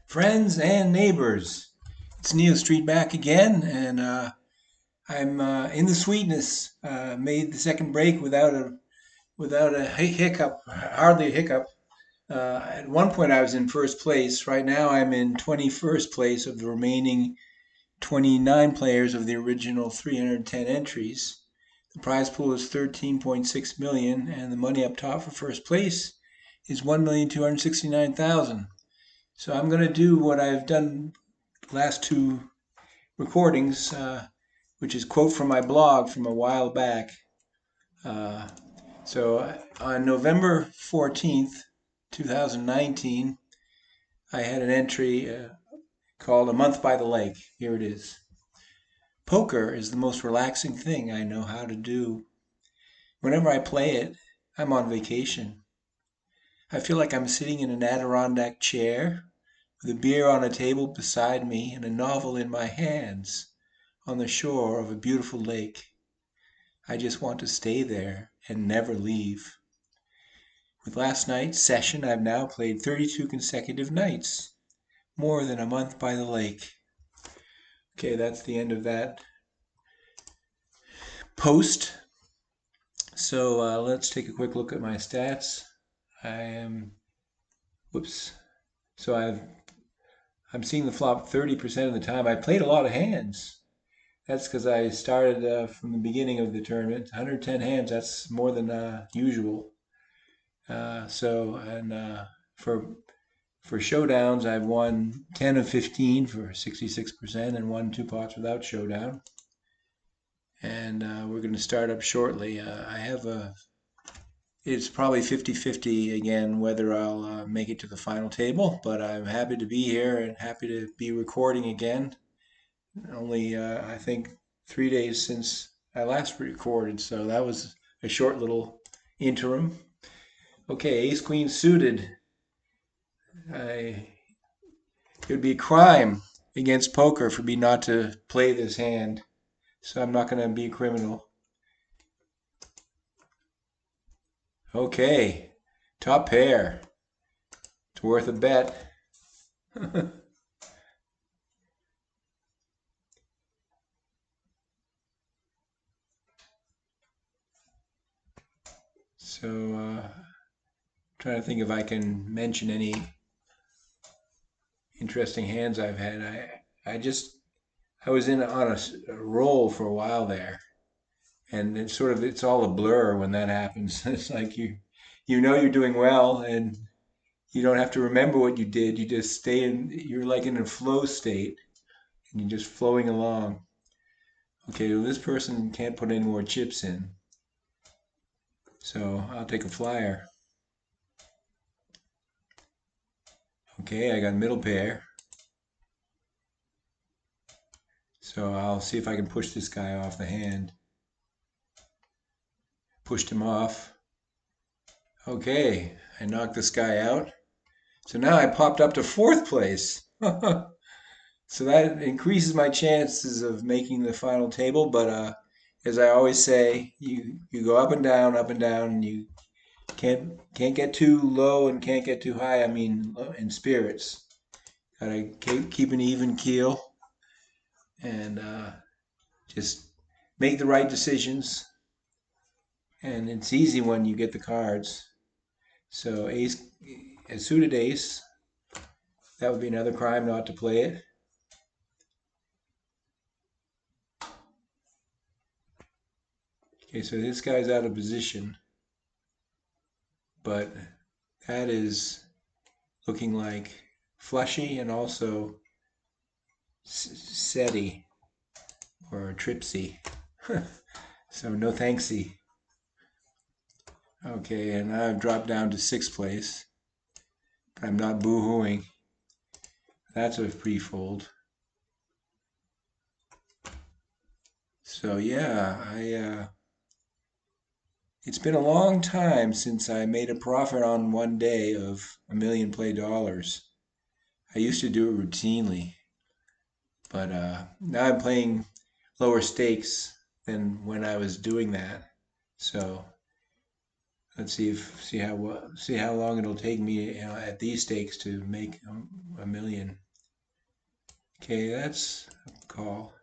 Friends and neighbors. It's Neil Street back again, and I'm in the sweetness. Made the second break without a hiccup, hardly a hiccup. At one point, I was in first place. Right now, I'm in 21st place of the remaining 29 players of the original 310 entries. The prize pool is 13.6 million, and the money up top for first place is 1,269,000. So I'm going to do what I've done last two recordings, which is quote from my blog from a while back. Uh, so on November 14th, 2019, I had an entry called A Month by the Lake. Here it is. Poker is the most relaxing thing I know how to do. Whenever I play it, I'm on vacation. I feel like I'm sitting in an Adirondack chair with a beer on a table beside me and a novel in my hands on the shore of a beautiful lake. I just want to stay there and never leave. With last night's session, I've now played 32 consecutive nights, more than a month by the lake. Okay, that's the end of that post. So let's take a quick look at my stats. Whoops. So I'm seeing the flop 30% of the time. I played a lot of hands. That's because I started from the beginning of the tournament. 110 hands, that's more than usual. For showdowns, I've won 10 of 15 for 66% and won two pots without showdown. And we're going to start up shortly. It's probably 50-50 again whether I'll make it to the final table, but I'm happy to be here and happy to be recording again. Only, I think, 3 days since I last recorded, so that was a short little interim. Okay, ace queen suited. It would be a crime against poker for me not to play this hand, so I'm not going to be a criminal. Okay, top pair. It's worth a bet. So, trying to think if I can mention any interesting hands I've had. I was on a roll for a while there, and it's all a blur when that happens. It's like you know you're doing well, and you don't have to remember what you did. You just stay in. You're like in a flow state, and you're just flowing along. Okay, well, this person can't put any more chips in, so I'll take a flyer. Okay, I got middle pair. So I'll see if I can push this guy off the hand. Pushed him off. Okay, I knocked this guy out. So now I popped up to fourth place. So that increases my chances of making the final table. But as I always say, you go up and down, and you can't get too low and can't get too high. I mean, in spirits, gotta keep an even keel and just make the right decisions. And it's easy when you get the cards. So ace, a suited ace, that would be another crime not to play it. Okay, so this guy's out of position, but that is looking like flushy and also setty or tripsy. So no thanksy. Okay, and I've dropped down to sixth place. But I'm not boo-hooing. That's a pre-fold. So yeah, it's been a long time since I made a profit on one day of $1 million play dollars. I used to do it routinely, but now I'm playing lower stakes than when I was doing that. So Let's see how long it'll take me at these stakes to make a million. Okay, that's a call.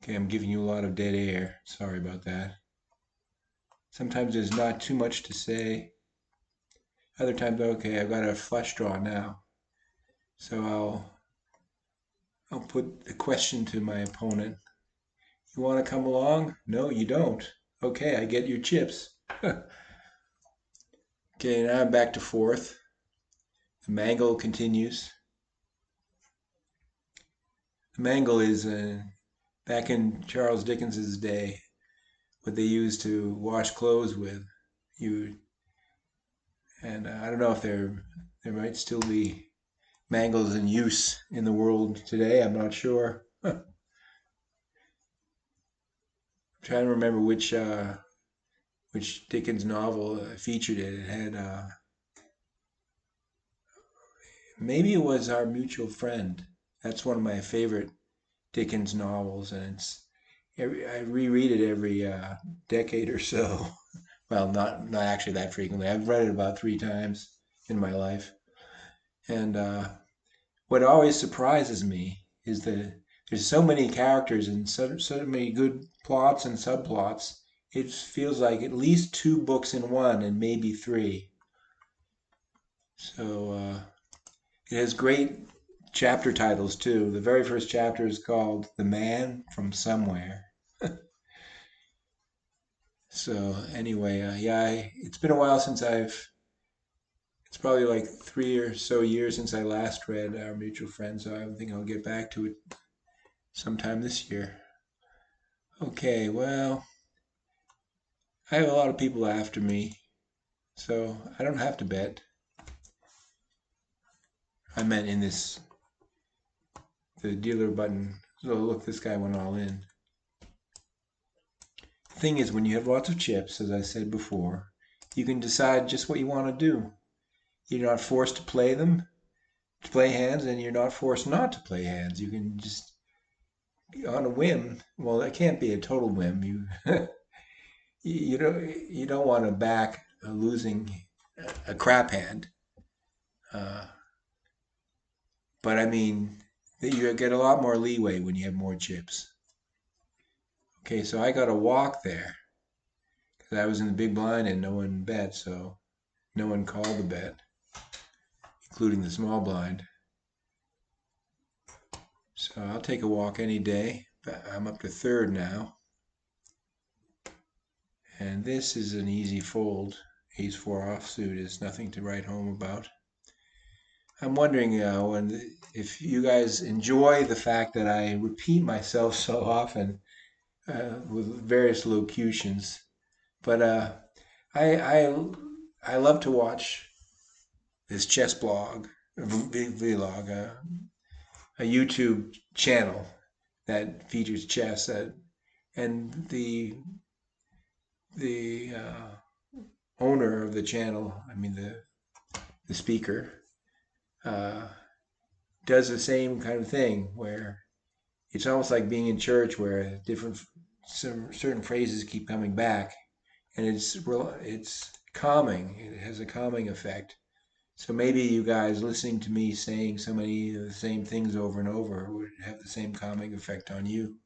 Okay, I'm giving you a lot of dead air. Sorry about that. Sometimes there's not too much to say. Other times, okay, I've got a flush draw now. So I'll put the question to my opponent. You want to come along? No, you don't. Okay, I get your chips. Okay, now I'm back to fourth. The mangle continues. The mangle is back in Charles Dickens's day, what they used to wash clothes with. You and I don't know if there might still be mangles in use in the world today. I'm not sure. I'm trying to remember which Dickens novel featured it. It had maybe it was Our Mutual Friend. That's one of my favorite Dickens novels, and I reread it every decade or so. Well, not actually that frequently. I've read it about 3 times in my life, and what always surprises me is that there's so many characters and so many good plots and subplots. It feels like at least 2 books in one, and maybe 3. So it has great chapter titles too. The very first chapter is called "The Man from Somewhere." So anyway, yeah, it's been a while since It's probably like 3 or so years since I last read Our Mutual Friend, so I think I'll get back to it sometime this year. Okay, well, I have a lot of people after me, so I don't have to bet. I meant in the dealer button. So look, this guy went all in. The thing is, when you have lots of chips, as I said before, you can decide just what you want to do. You're not forced to play hands, and you're not forced not to play hands. You can just, on a whim, well, it can't be a total whim. You don't want to back losing a crap hand. Uh, but I mean, you get a lot more leeway when you have more chips. Okay, so I got a walk there because I was in the big blind and no one bet, so no one called the bet, including the small blind. So I'll take a walk any day. I'm up to third now. And this is an easy fold. Ace-4 offsuit is nothing to write home about. I'm wondering if you guys enjoy the fact that I repeat myself so often with various locutions. But I, I I love to watch this chess blog, vlog, a YouTube channel that features chess. And the owner of the channel, I mean the speaker, uh, does the same kind of thing where it's almost like being in church where certain phrases keep coming back, and it's calming. It has a calming effect. So maybe you guys listening to me saying so many of the same things over and over would have the same calming effect on you.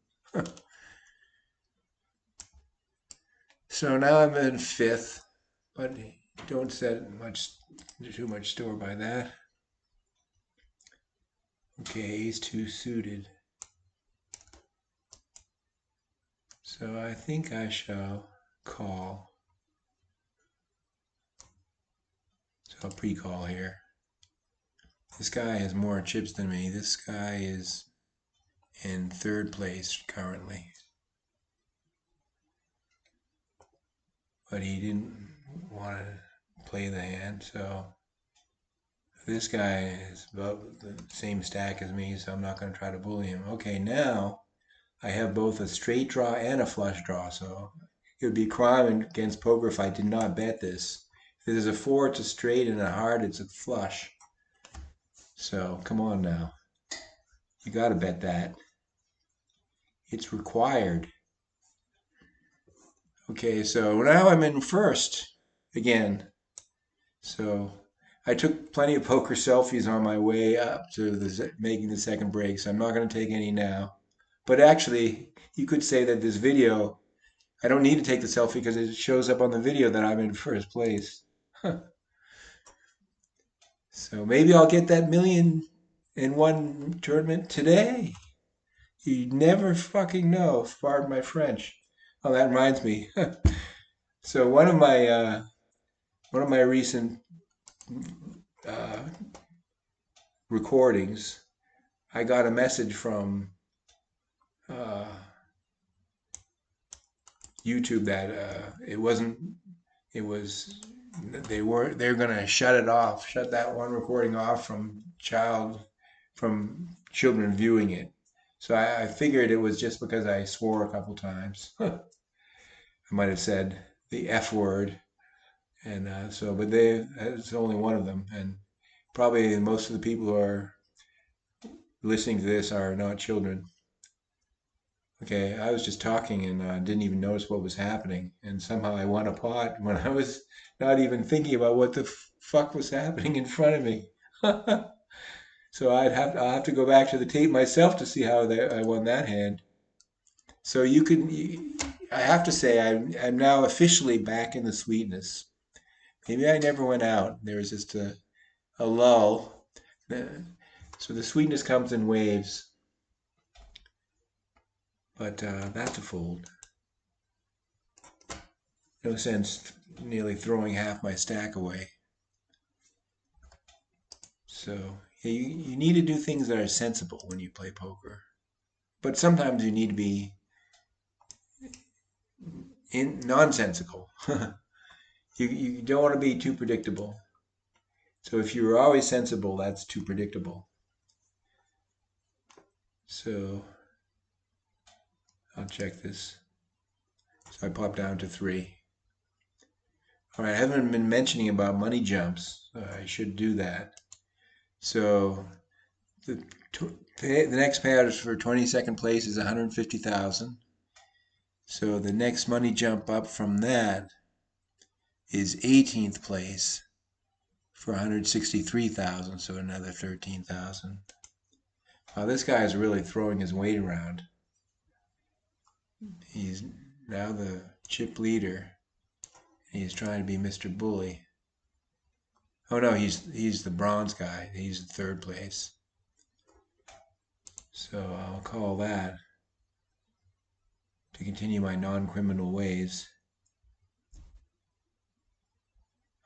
So now I'm in fifth, but don't set too much store by that. Okay, ace-2 suited. So I think I shall call. So I'll pre-call here. This guy has more chips than me. This guy is in third place currently. But he didn't want to play the hand, so this guy is about the same stack as me, so I'm not going to try to bully him. Okay, now I have both a straight draw and a flush draw, so it would be a crime against poker if I did not bet this. If there's a 4, it's a straight, and a heart, it's a flush. So come on now. You got to bet that. It's required. Okay, so now I'm in first again. So I took plenty of poker selfies on my way up to making the second break, so I'm not going to take any now. But actually, you could say that this video, I don't need to take the selfie because it shows up on the video that I'm in first place. So maybe I'll get that $1,000,001 tournament today. You never fucking know. Pardon my French. Oh, that reminds me. So one of my recent uh, recordings, I got a message from uh, YouTube that it wasn't. It was they're gonna shut it off, shut that one recording off from children viewing it. So I figured it was just because I swore a couple times. I might have said the F word, and but it's only one of them, and probably most of the people who are listening to this are not children. Okay, I was just talking and didn't even notice what was happening, and somehow I won a pot when I was not even thinking about what the fuck was happening in front of me. So I'll have to go back to the tape myself to see how I won that hand. So I have to say I'm now officially back in the sweetness. Maybe I never went out. There was just a lull. So the sweetness comes in waves. But that's a fold. No sense nearly throwing half my stack away. So yeah, you need to do things that are sensible when you play poker. But sometimes you need to be nonsensical. You don't want to be too predictable. So if you're always sensible, that's too predictable. So I'll check this. So I pop down to 3. All right, I haven't been mentioning about money jumps. I should do that. So the next payout for 22nd place is 150,000. So the next money jump up from that is 18th place for 163,000. So another 13,000. Wow, this guy is really throwing his weight around. He's now the chip leader. He's trying to be Mr. Bully. Oh no, he's the bronze guy. He's the 3rd place. So I'll call that to continue my non-criminal ways.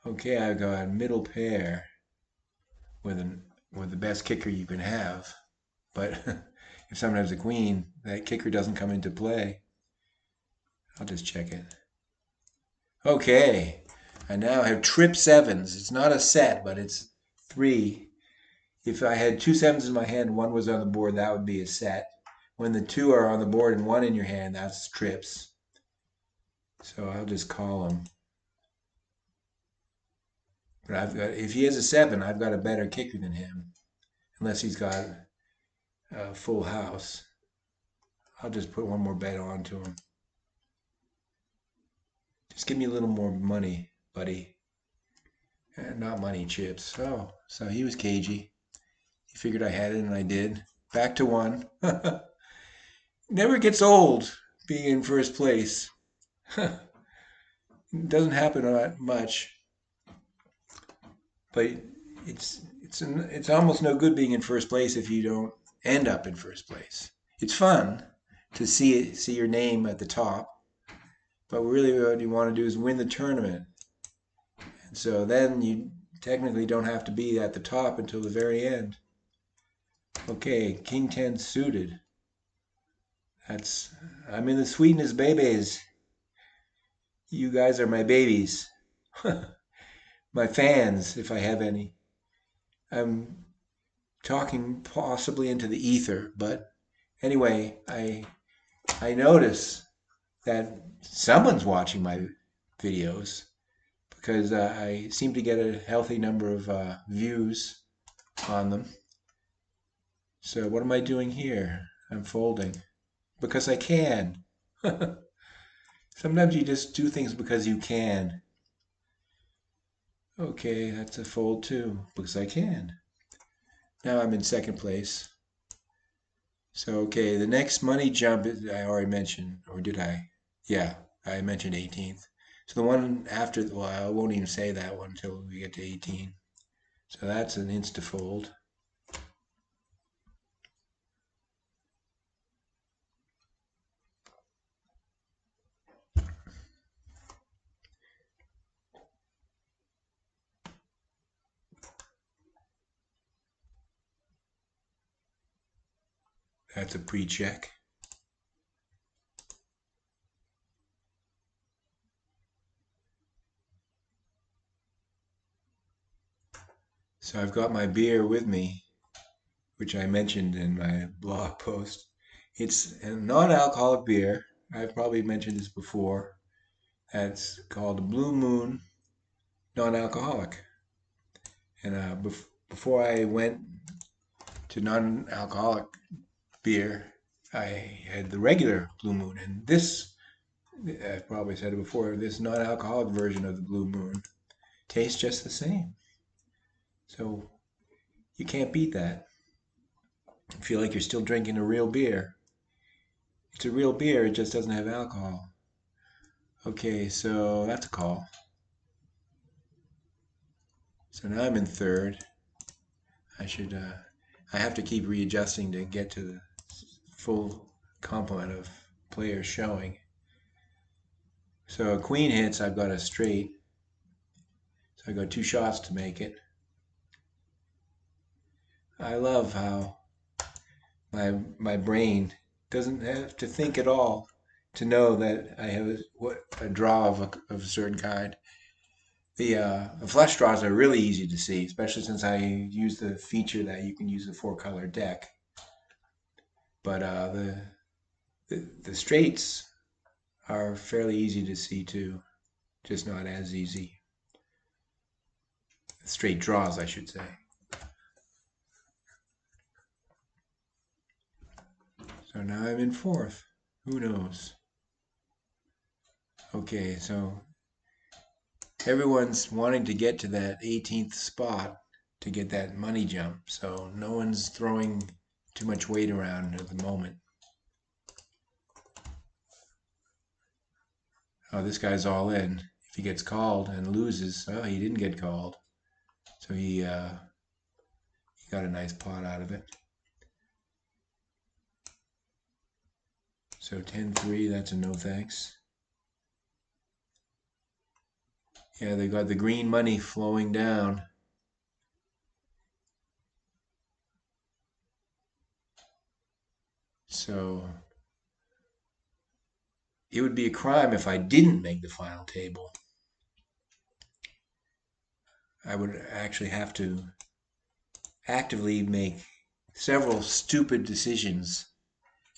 Okay, I've got middle pair with the best kicker you can have. But if someone has a queen, that kicker doesn't come into play. I'll just check it. Okay, I now have trip 7s. It's not a set, but it's 3. If I had 2 7s in my hand, 1 was on the board, that would be a set. When the 2 are on the board and 1 in your hand, that's trips. So I'll just call him. But if he has a 7, I've got a better kicker than him, unless he's got a full house. I'll just put one more bet on to him. Just give me a little more money, buddy. Not money, chips. Oh, so he was cagey. He figured I had it, and I did. Back to 1. Never gets old being in first place. It doesn't happen much, but it's almost no good being in first place if you don't end up in first place. It's fun to see your name at the top, but really what you want to do is win the tournament. And so then you technically don't have to be at the top until the very end. Okay, King 10 suited. I'm in the sweetness, babies. You guys are my babies. My fans, if I have any. I'm talking possibly into the ether, but anyway, I notice that someone's watching my videos because I seem to get a healthy number of views on them. So what am I doing here? I'm folding because I can. Sometimes you just do things because you can. Okay, that's a fold too, because I can. Now I'm in second place. So, okay, the next money jump is, I already mentioned, or did I? Yeah, I mentioned 18th. So the one after, well, I won't even say that one until we get to 18. So that's an insta fold. That's a pre-check. So I've got my beer with me, which I mentioned in my blog post. It's a non-alcoholic beer. I've probably mentioned this before. It's called Blue Moon Non-Alcoholic. And before I went to non-alcoholic beer, I had the regular Blue Moon. And this, I've probably said it before, this non-alcoholic version of the Blue Moon tastes just the same. So you can't beat that. You feel like you're still drinking a real beer. It's a real beer, it just doesn't have alcohol. Okay, so that's a call. So now I'm in third. I have to keep readjusting to get to the full complement of players showing. So a queen hits, I've got a straight. So I got two shots to make it. I love how my brain doesn't have to think at all to know that I have a draw of a certain kind. The flush draws are really easy to see, especially since I use the feature that you can use a four-color deck. But the straights are fairly easy to see too, just not as easy. Straight draws, I should say. So now I'm in fourth. Who knows? Okay, so everyone's wanting to get to that 18th spot to get that money jump. So no one's throwing too much weight around at the moment. Oh, this guy's all in. If he gets called and loses, oh, he didn't get called. So he got a nice pot out of it. So 10-3, that's a no thanks. Yeah, they got the green money flowing down. So it would be a crime if I didn't make the final table. I would actually have to actively make several stupid decisions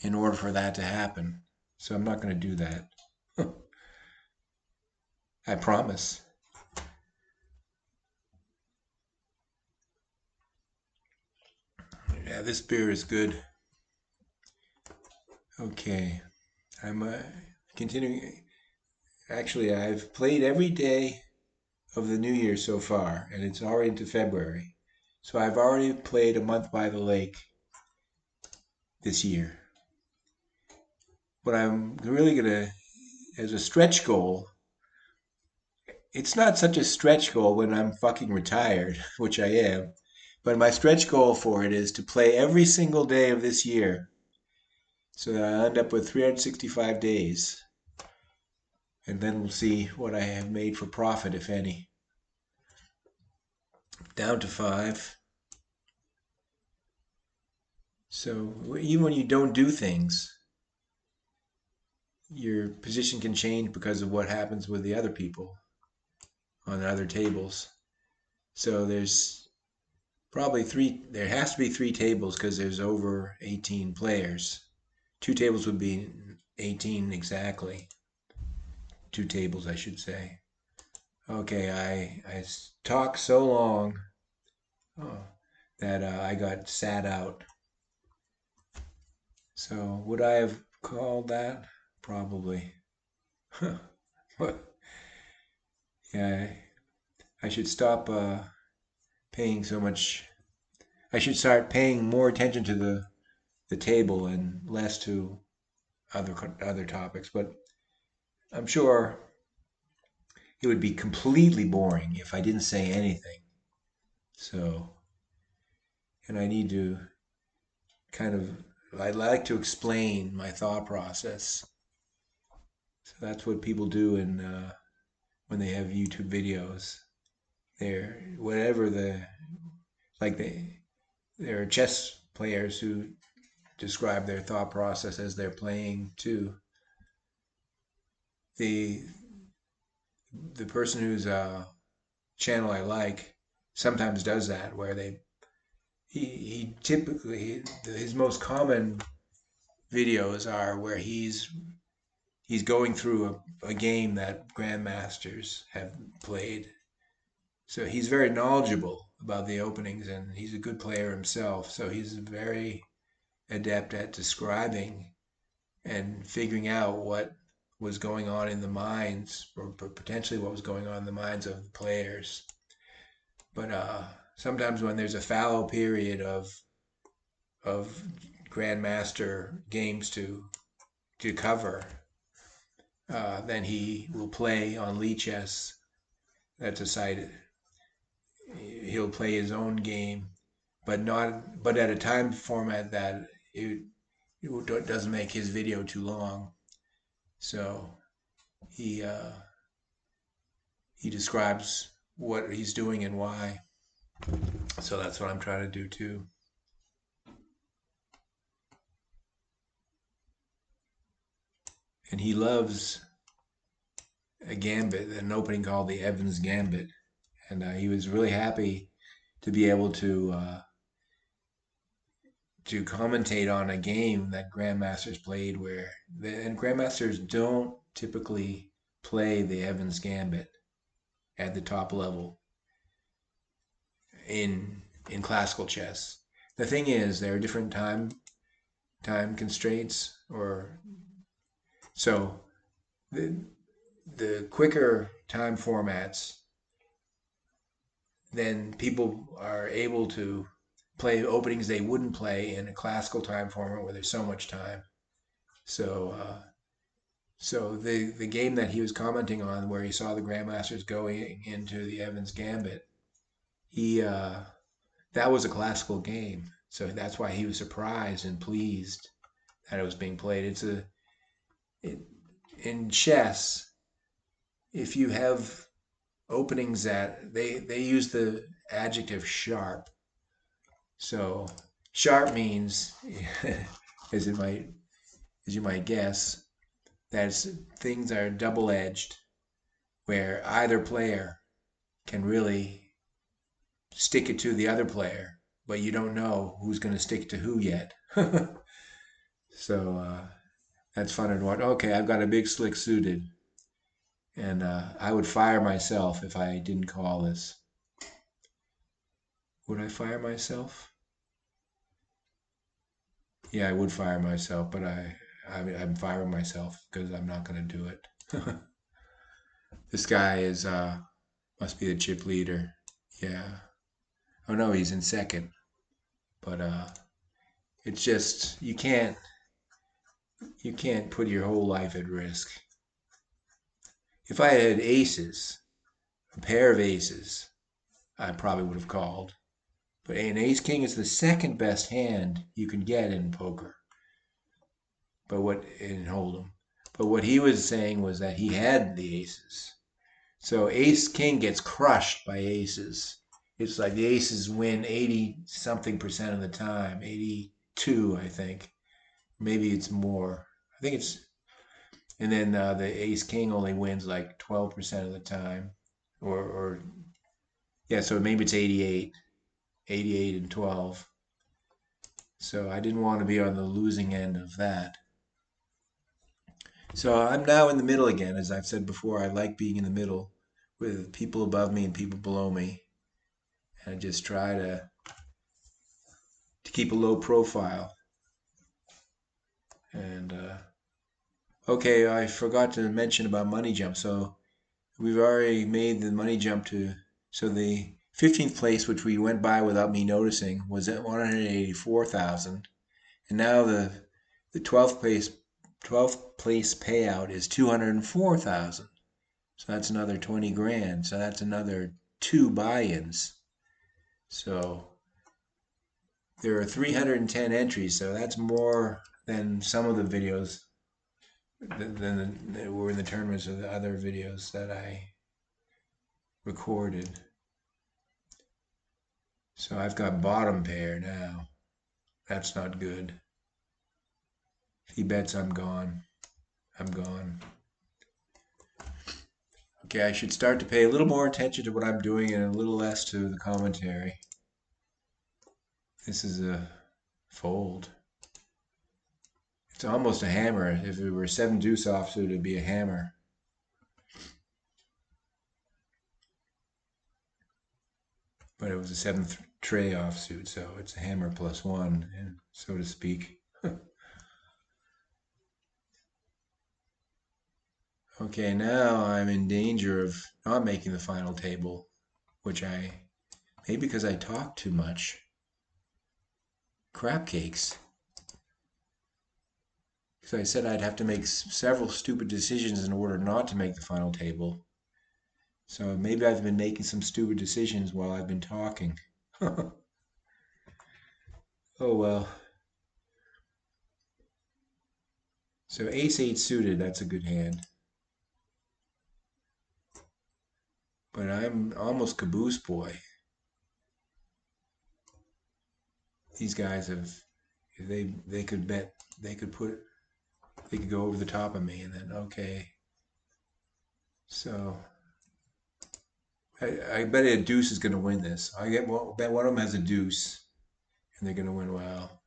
in order for that to happen. So I'm not going to do that. I promise. Yeah, this beer is good. Okay, I'm continuing. Actually, I've played every day of the new year so far, and it's already into February. So I've already played a month by the lake this year. What I'm really gonna, as a stretch goal, it's not such a stretch goal when I'm fucking retired, which I am, but my stretch goal for it is to play every single day of this year so that I end up with 365 days. And then we'll see what I have made for profit, if any. Down to 5. So even when you don't do things, your position can change because of what happens with the other people on the other tables. So there's probably there has to be 3 tables because there's over 18 players. 2 tables would be 18 exactly. 2 tables, I should say. Okay, I talked so long that I got sat out. So would I have called that? Probably. What? Yeah, I should stop paying so much. I should start paying more attention to the table and less to other topics. But I'm sure it would be completely boring if I didn't say anything. So, and I need to kind of, I like to explain my thought process. So that's what people do when they have YouTube videos. They're whatever like there are chess players who describe their thought process as they're playing too. The the person whose channel I like sometimes does that, where he typically his most common videos are where he's going through a game that grandmasters have played. So he's very knowledgeable about the openings, and he's a good player himself. So he's very adept at describing and figuring out what was going on in the minds, or potentially what was going on in the minds of the players. But sometimes when there's a fallow period of grandmaster games to cover, then he will play on Lichess. That's a site. He'll play his own game, but at a time format that it doesn't make his video too long. So he he describes what he's doing and why. So that's what I'm trying to do too. And he loves a gambit, an opening called the Evans Gambit, and he was really happy to be able to commentate on a game that grandmasters played, and grandmasters don't typically play the Evans Gambit at the top level in classical chess. The thing is, there are different time constraints, or so the quicker time formats, then people are able to play openings they wouldn't play in a classical time format where there's so much time. So so the game that he was commenting on, where he saw the grandmasters going into the Evans Gambit, he that was a classical game. So that's why he was surprised and pleased that it was being played. It, in chess, if you have openings that they use the adjective sharp. So sharp means, as it might as you might guess, that things are double edged, where either player can really stick it to the other player, but you don't know who's going to stick to who yet. So that's fun and what. Okay, I've got a big slick suited, and I would fire myself if I didn't call this. Would I fire myself? Yeah, I would fire myself, but I'm firing myself because I'm not going to do it. This guy is must be the chip leader. Yeah. Oh no, he's in second. But it's just you can't put your whole life at risk. If I had aces, a pair of aces, I probably would have called. But an ace king is the second best hand you can get in poker. But what in Hold'em. But what he was saying was that he had the aces. So ace king gets crushed by aces. It's like the aces win 80 something percent of the time, 82, I think. Maybe it's more. I think it's, and then the ace king only wins like 12% of the time. Or yeah, so maybe it's 88 and 12. So I didn't want to be on the losing end of that. So I'm now in the middle again. As I've said before, I like being in the middle with people above me and people below me. And I just try to keep a low profile. And okay, I forgot to mention about money jump. So we've already made the money jump to, so the 15th place, which we went by without me noticing, was at 184,000. And now the 12th place payout is 204,000. So that's another 20 grand. So that's another 2 buy-ins. So there are 310 entries. So that's more than some of the videos than were in the tournaments of the other videos that I recorded. So I've got bottom pair now. That's not good. If he bets, I'm gone. I'm gone. Okay, I should start to pay a little more attention to what I'm doing and a little less to the commentary. This is a fold. It's almost a hammer. If it were 7 deuce offsuit, it'd be a hammer. But it was a 7th tray offsuit, so it's a hammer plus 1, so to speak. Okay, now I'm in danger of not making the final table, which maybe because I talk too much. Crap cakes. Because I said I'd have to make several stupid decisions in order not to make the final table. So maybe I've been making some stupid decisions while I've been talking. Oh well. So ace-8 suited, that's a good hand. But I'm almost caboose boy. These guys have, if they could bet, they could go over the top of me, and then okay. So I bet a deuce is going to win this. Bet one of them has a deuce, and they're going to win well.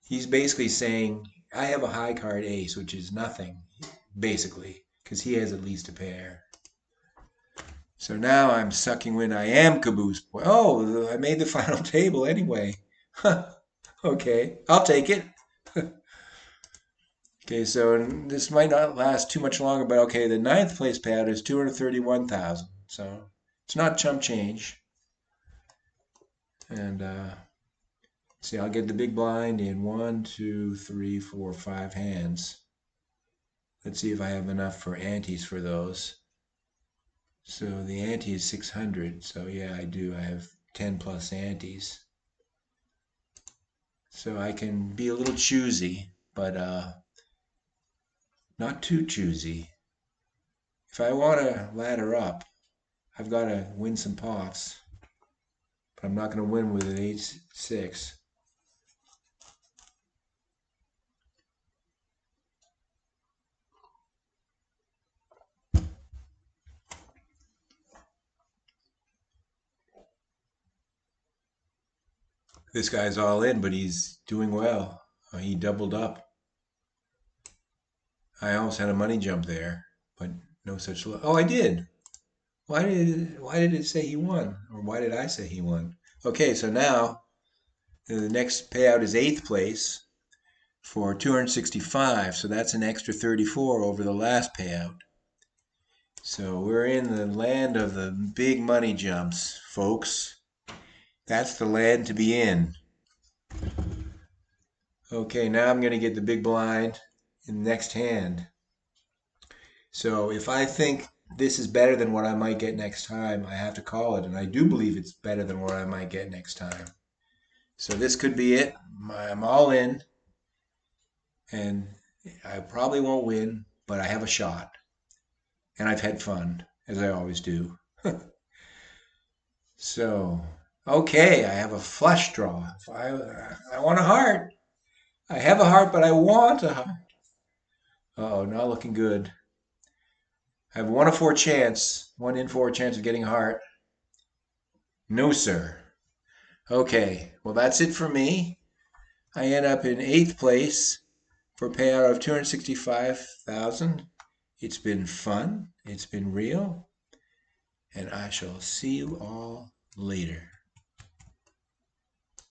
He's basically saying I have a high card ace, which is nothing, basically, because he has at least a pair. So now I'm sucking wind. I am caboose boy. Oh, I made the final table anyway. Okay, I'll take it. Okay, so this might not last too much longer, but okay, the 9th place payout is 231,000. So it's not chump change. And see, I'll get the big blind in 1, 2, 3, 4, 5 hands. Let's see if I have enough for antes for those. So the ante is 600. So yeah, I do. I have 10 plus antes. So I can be a little choosy, but not too choosy. If I want to ladder up, I've got to win some pots. But I'm not going to win with an 8-6. This guy's all in, but he's doing well. He doubled up. I almost had a money jump there, but no such luck. Oh, I did. Why did it say he won? Or why did I say he won? Okay, so now the next payout is 8th place for 265. So that's an extra 34 over the last payout. So we're in the land of the big money jumps, folks. That's the land to be in. Okay, now I'm going to get the big blind in the next hand. So if I think this is better than what I might get next time, I have to call it. And I do believe it's better than what I might get next time. So this could be it. I'm all in. And I probably won't win, but I have a shot. And I've had fun, as I always do. So, okay, I have a flush draw. I want a heart. I have a heart, but I want a heart. Uh-oh, not looking good. I have 1 in 4 chance. 1 in 4 chance of getting a heart. No, sir. Okay, well, that's it for me. I end up in 8th place for a payout of 265,000. It's been fun. It's been real. and I shall see you all later.